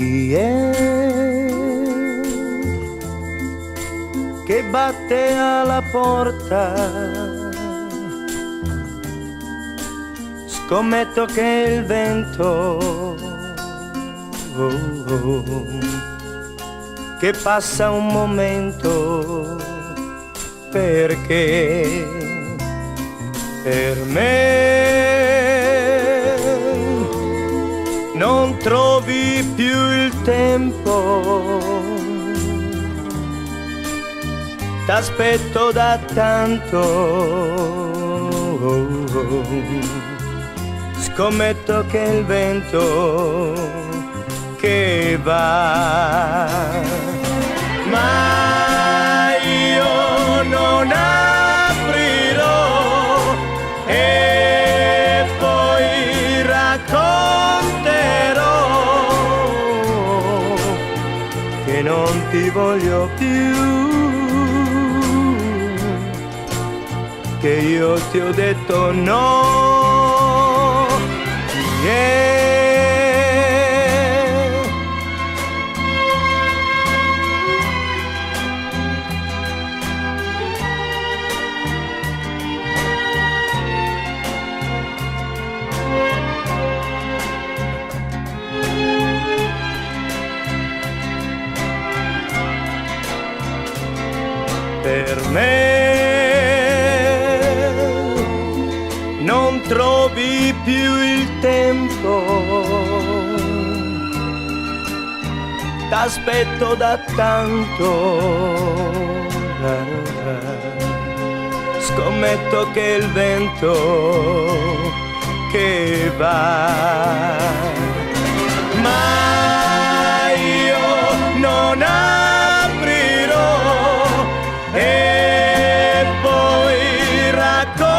chi è che batte alla porta? Scommetto che il vento che passa un momento, perché per me non trovi più il tempo. T'aspetto da tanto, scommetto che il vento che va, ma io non aprirò e poi racconterò che non ti voglio più, che io ti ho detto no, yeah. Per me non trovi più il tempo, t'aspetto da tanto, scommetto che il vento che va, ma io non aprirò e poi racconterò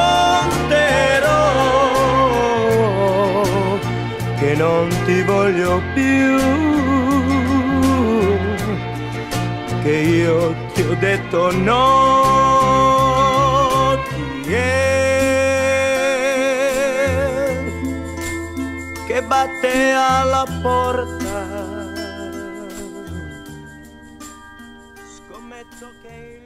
che non ti voglio più, che io ti ho detto no, chi è che batte alla porta? Scommetto che